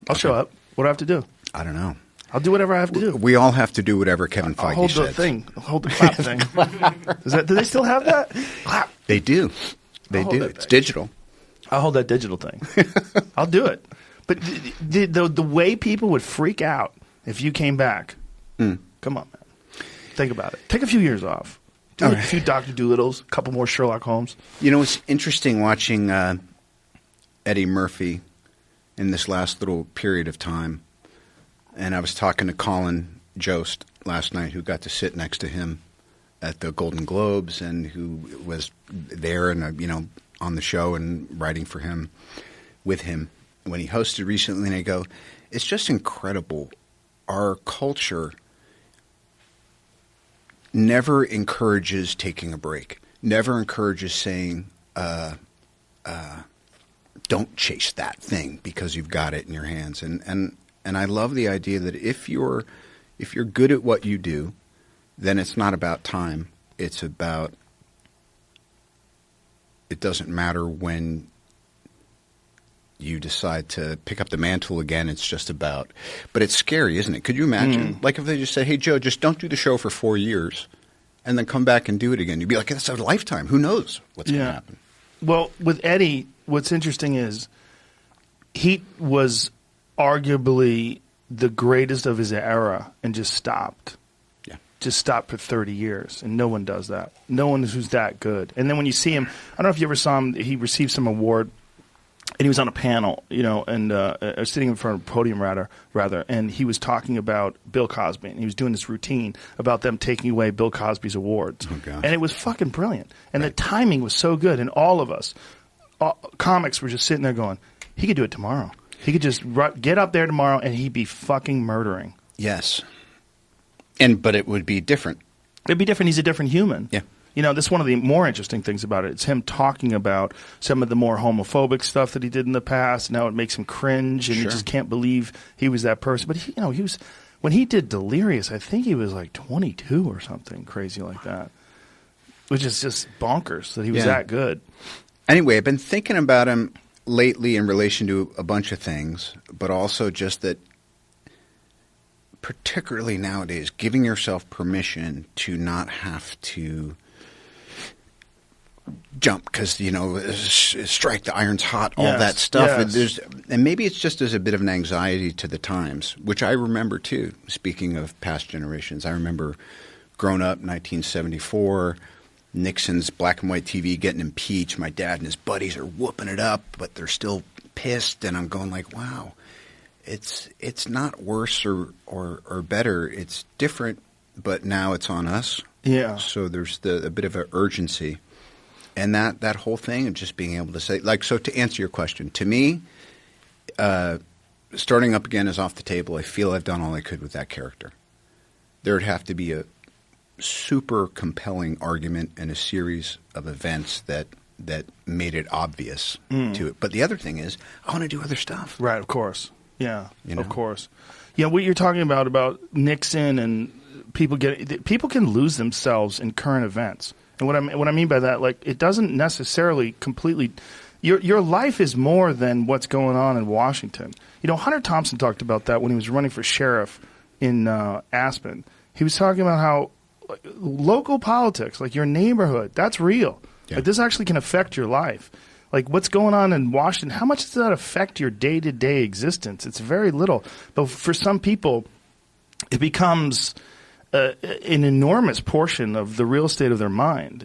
I'll show up. What do I have to do? I don't know. I'll do whatever I have to do. We all have to do whatever Kevin I'll Feige hold says. the thing. I'll hold the clap thing. Do they still have that? Clap. They do. They do. It's digital. I'll hold that digital thing. I'll do it. But the way people would freak out if you came back, come on, man. Think about it. Take a few years off. Do a few Dr. Doolittles, a couple more Sherlock Holmes. You know, it's interesting watching Eddie Murphy in this last little period of time. And I was talking to Colin Jost last night, who got to sit next to him at the Golden Globes and who was there and, on the show and writing for him, with him when he hosted recently. And I go, it's just incredible. Our culture never encourages taking a break, never encourages saying, don't chase that thing because you've got it in your hands. And I love the idea that if you're good at what you do, then it's not about time. It's about, it doesn't matter when you decide to pick up the mantle again. It's just about, but it's scary, isn't it? Could you imagine? Like if they just say, hey, Joe, just don't do the show for 4 years and then come back and do it again. You'd be like, that's a lifetime. Who knows what's going to happen? Well, with Eddie, what's interesting is he was arguably the greatest of his era and just stopped. Yeah. Just stopped for 30 years. And no one does that. No one who's that good. And then when you see him, I don't know if you ever saw him, he received some award and he was on a panel, and sitting in front of a podium rather, and he was talking about Bill Cosby, and he was doing this routine about them taking away Bill Cosby's awards. Oh, gosh. And it was fucking brilliant. And the timing was so good, and all of us, comics were just sitting there going, he could do it tomorrow. He could just get up there tomorrow and he'd be fucking murdering. Yes. But it would be different. It'd be different. He's a different human. Yeah. This is one of the more interesting things about it. It's him talking about some of the more homophobic stuff that he did in the past. Now it makes him cringe and he just can't believe he was that person. But he was, when he did Delirious, I think he was like 22 or something crazy like that, which is just bonkers that he was that good. Anyway, I've been thinking about him lately in relation to a bunch of things, but also just that particularly nowadays, giving yourself permission to not have to jump because, strike the iron's hot, all that stuff. Yes. And maybe it's just as a bit of an anxiety to the times, which I remember too. Speaking of past generations, I remember growing up 1974, Nixon's black and white TV getting impeached. My dad and his buddies are whooping it up, but they're still pissed. And I'm going like, wow, it's not worse or better. It's different, but now it's on us. Yeah. So there's a bit of an urgency. And that whole thing of just being able to say, so to answer your question, to me, starting up again is off the table. I feel I've done all I could with that character. There would have to be a super compelling argument and a series of events that made it obvious to it. But the other thing is, I want to do other stuff. Right, of course. Yeah, of course. Yeah, what you're talking about Nixon and people can lose themselves in current events. And what I mean by that, it doesn't necessarily completely your life is more than what's going on in Washington. Hunter Thompson talked about that when he was running for sheriff in Aspen. He was talking about how local politics, like your neighborhood, that's real. Yeah. This actually can affect your life. What's going on in Washington, how much does that affect your day-to-day existence? It's very little. But for some people, it becomes an enormous portion of the real estate of their mind.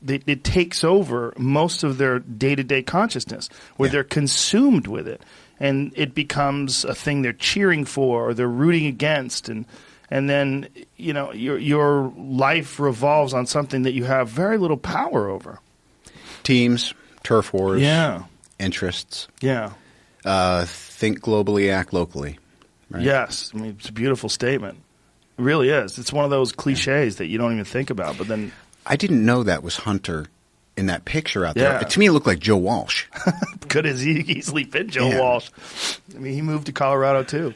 It takes over most of their day-to-day consciousness, where they're consumed with it. And it becomes a thing they're cheering for or they're rooting against. And then, your life revolves on something that you have very little power over. Teams. Turf wars, interests. Yeah. Think globally, act locally. Right? Yes. It's a beautiful statement. It really is. It's one of those cliches that you don't even think about. But then I didn't know that was Hunter in that picture out there. To me, it looked like Joe Walsh. Could as easily fit Joe Walsh. He moved to Colorado too.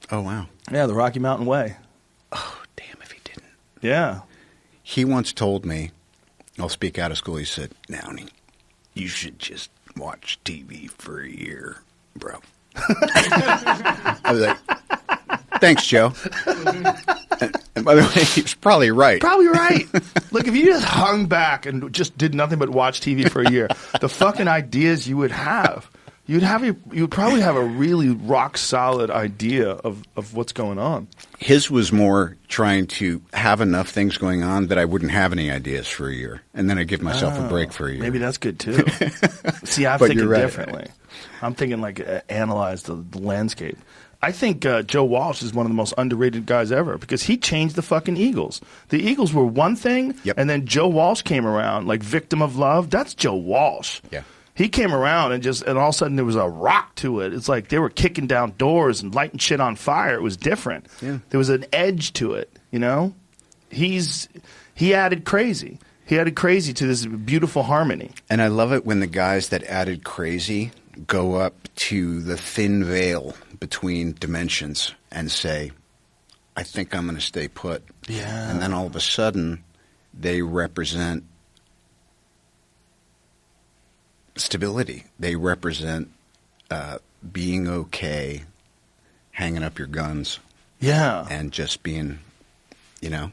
Oh, wow. Yeah, the Rocky Mountain Way. Oh, damn if he didn't. Yeah. He once told me, I'll speak out of school, he said, Downey, you should just watch TV for a year, bro. I was like, thanks, Joe. And by the way, he's probably right. Probably right. Look, if you just hung back and just did nothing but watch TV for a year, the fucking ideas you would have. You'd probably have a really rock solid idea of what's going on. His was more trying to have enough things going on that I wouldn't have any ideas for a year, and then I'd give myself a break for a year. Maybe that's good too. See, I'm thinking differently. I'm thinking like analyze the landscape. I think Joe Walsh is one of the most underrated guys ever because he changed the fucking Eagles. The Eagles were one thing, and then Joe Walsh came around, like Victim of Love. That's Joe Walsh. Yeah. He came around and all of a sudden there was a rock to it. It's like they were kicking down doors and lighting shit on fire. It was different. Yeah. There was an edge to it, you know? He added crazy. He added crazy to this beautiful harmony. And I love it when the guys that added crazy go up to the thin veil between dimensions and say, I think I'm going to stay put. Yeah. And then all of a sudden they represent stability. They represent being okay, hanging up your guns. Yeah. And just being, well,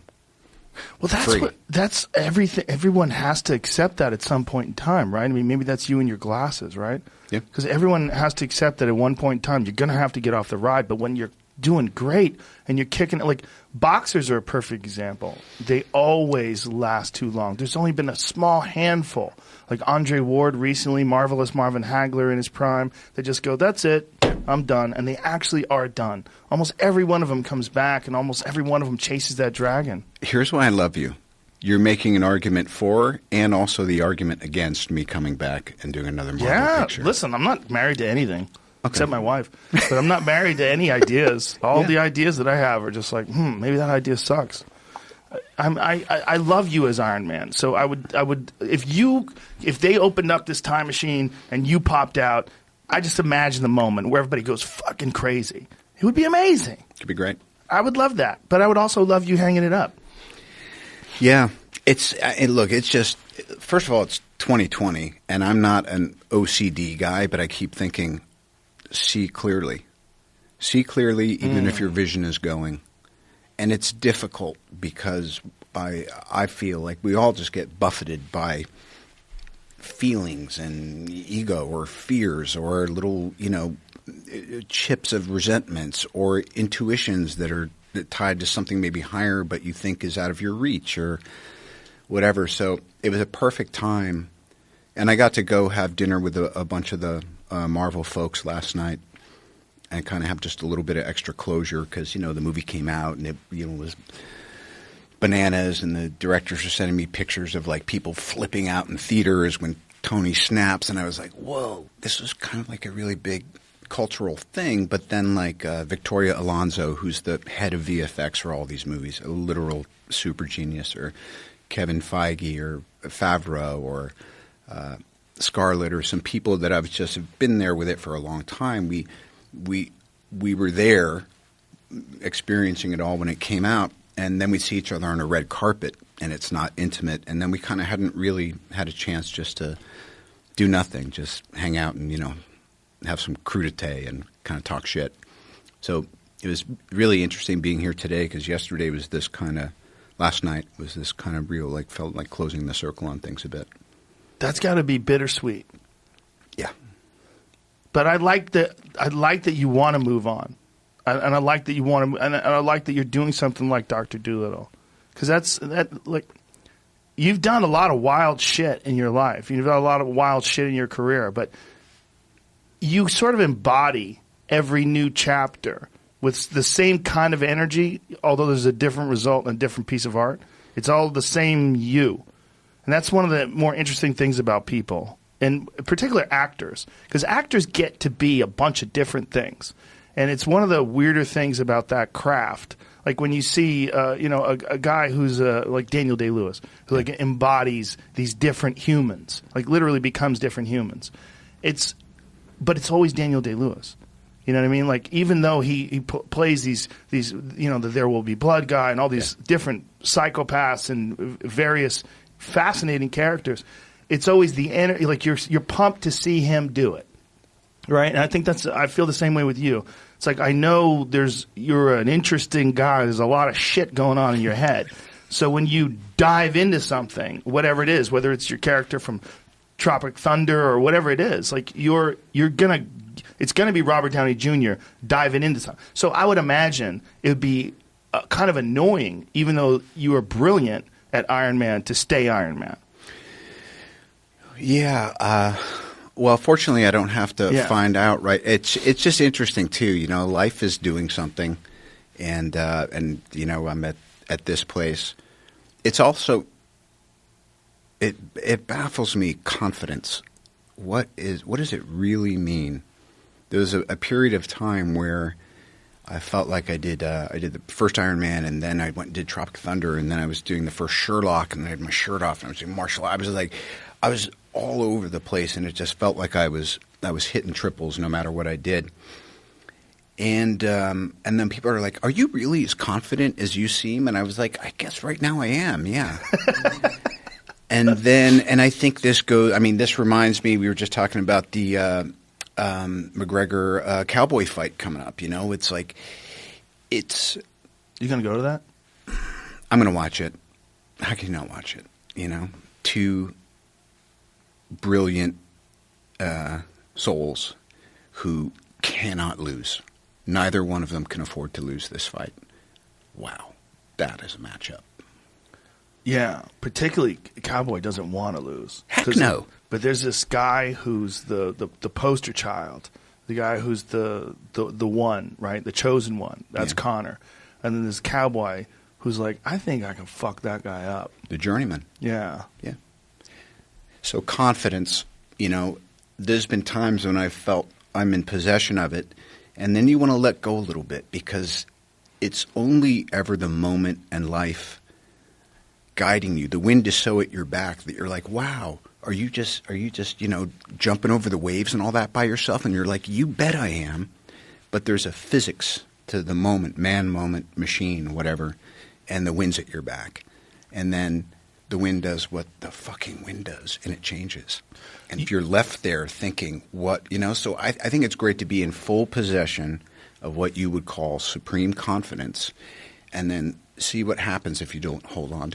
free. That's everything. Everyone has to accept that at some point in time, right? I mean, maybe that's you and your glasses, right? Yeah. Because everyone has to accept that at one point in time you're going to have to get off the ride. But when you're doing great and you're kicking it, like boxers are a perfect example. They always last too long. There's only been a small handful, like Andre Ward recently, Marvelous Marvin Hagler in his prime. They just go, that's it, I'm done. And they actually are done. Almost every one of them comes back and almost every one of them chases that dragon. Here's why I love you. You're making an argument for and also the argument against me coming back and doing another Marvel picture. Listen, I'm not married to anything. Except my wife. But I'm not married to any ideas. All the ideas that I have are just like, maybe that idea sucks. I love you as Iron Man. So I would if they opened up this time machine and you popped out, I just imagine the moment where everybody goes fucking crazy. It would be amazing. Could be great. I would love that. But I would also love you hanging it up. Yeah. It's just, first of all, it's 2020 and I'm not an OCD guy, but I keep thinking, see clearly. See clearly even if your vision is going. And it's difficult because I feel like we all just get buffeted by feelings and ego or fears or little, chips of resentments or intuitions that are tied to something maybe higher but you think is out of your reach or whatever. So it was a perfect time. And I got to go have dinner with a bunch of the Marvel folks last night and kind of have just a little bit of extra closure because, the movie came out and it, was bananas and the directors are sending me pictures of like people flipping out in theaters when Tony snaps and I was like, whoa, this was kind of like a really big cultural thing. But then like Victoria Alonso, who's the head of VFX for all these movies, a literal super genius, or Kevin Feige or Favreau or Scarlett or some people that I've just been there with it for a long time. We were there experiencing it all when it came out, and then we see each other on a red carpet and it's not intimate, and then we kind of hadn't really had a chance just to do nothing, just hang out and have some crudité and kind of talk shit. So it was really interesting being here today because yesterday was this kind of last night was this kind of real, like felt like closing the circle on things a bit. That's got to be bittersweet. Yeah. But I like that you want to move on. And I like that you want to, and I like that you're doing something like Dr. Dolittle. Because you've done a lot of wild shit in your life. You've done a lot of wild shit in your career, but you sort of embody every new chapter with the same kind of energy, although there's a different result and a different piece of art. It's all the same you. And that's one of the more interesting things about people, and in particular actors, because actors get to be a bunch of different things. And it's one of the weirder things about that craft. Like when you see, a guy who's like Daniel Day-Lewis, who like embodies these different humans, like literally becomes different humans. But it's always Daniel Day-Lewis. You know what I mean? Like even though he plays these the There Will Be Blood guy and all these different psychopaths and various fascinating characters, it's always the energy. Like you're pumped to see him do it, right? And I think I feel the same way with you. It's like, I know you're an interesting guy. There's a lot of shit going on in your head. So when you dive into something, whatever it is, whether it's your character from Tropic Thunder or whatever it is, like it's gonna be Robert Downey Jr. diving into something. So I would imagine it would be kind of annoying, even though you are brilliant at Iron Man, to stay Iron Man. Yeah. Well, fortunately, I don't have to find out. Right. It's just interesting too. You know, life is doing something, and you know, I'm at this place. It's also it baffles me, confidence. What does it really mean? There was a period of time where I felt like I did the first Iron Man, and then I went and did Tropic Thunder, and then I was doing the first Sherlock, and I had my shirt off, and I was doing martial arts. I was all over the place, and it just felt like I was hitting triples no matter what I did. And then people are like, "Are you really as confident as you seem?" And I was like, "I guess right now I am, yeah." And I think this goes. I mean, this reminds me. We were just talking about the McGregor cowboy fight coming up. You know, it's like You gonna go to that? I'm gonna watch it. How can you not watch it? You know, two brilliant souls who cannot lose. Neither one of them can afford to lose this fight. Wow, that is a matchup. Yeah, particularly Cowboy doesn't want to lose. Heck no. But there's this guy who's the poster child, the guy who's the one, right? The chosen one. That's Connor. And then this Cowboy who's like, I think I can fuck that guy up. The journeyman. Yeah. Yeah. So confidence, you know, there's been times when I've felt I'm in possession of it, and then you want to let go a little bit because it's only ever the moment and life guiding you. The wind is so at your back that you're like, wow, are you just, you know, jumping over the waves and all that by yourself? And you're like, you bet I am. But there's a physics to the moment, man, moment, machine, whatever, and the wind's at your back. And then the wind does what the fucking wind does, and it changes. And if you're left there thinking, what, you know, so I think it's great to be in full possession of what you would call supreme confidence, and then see what happens if you don't hold on to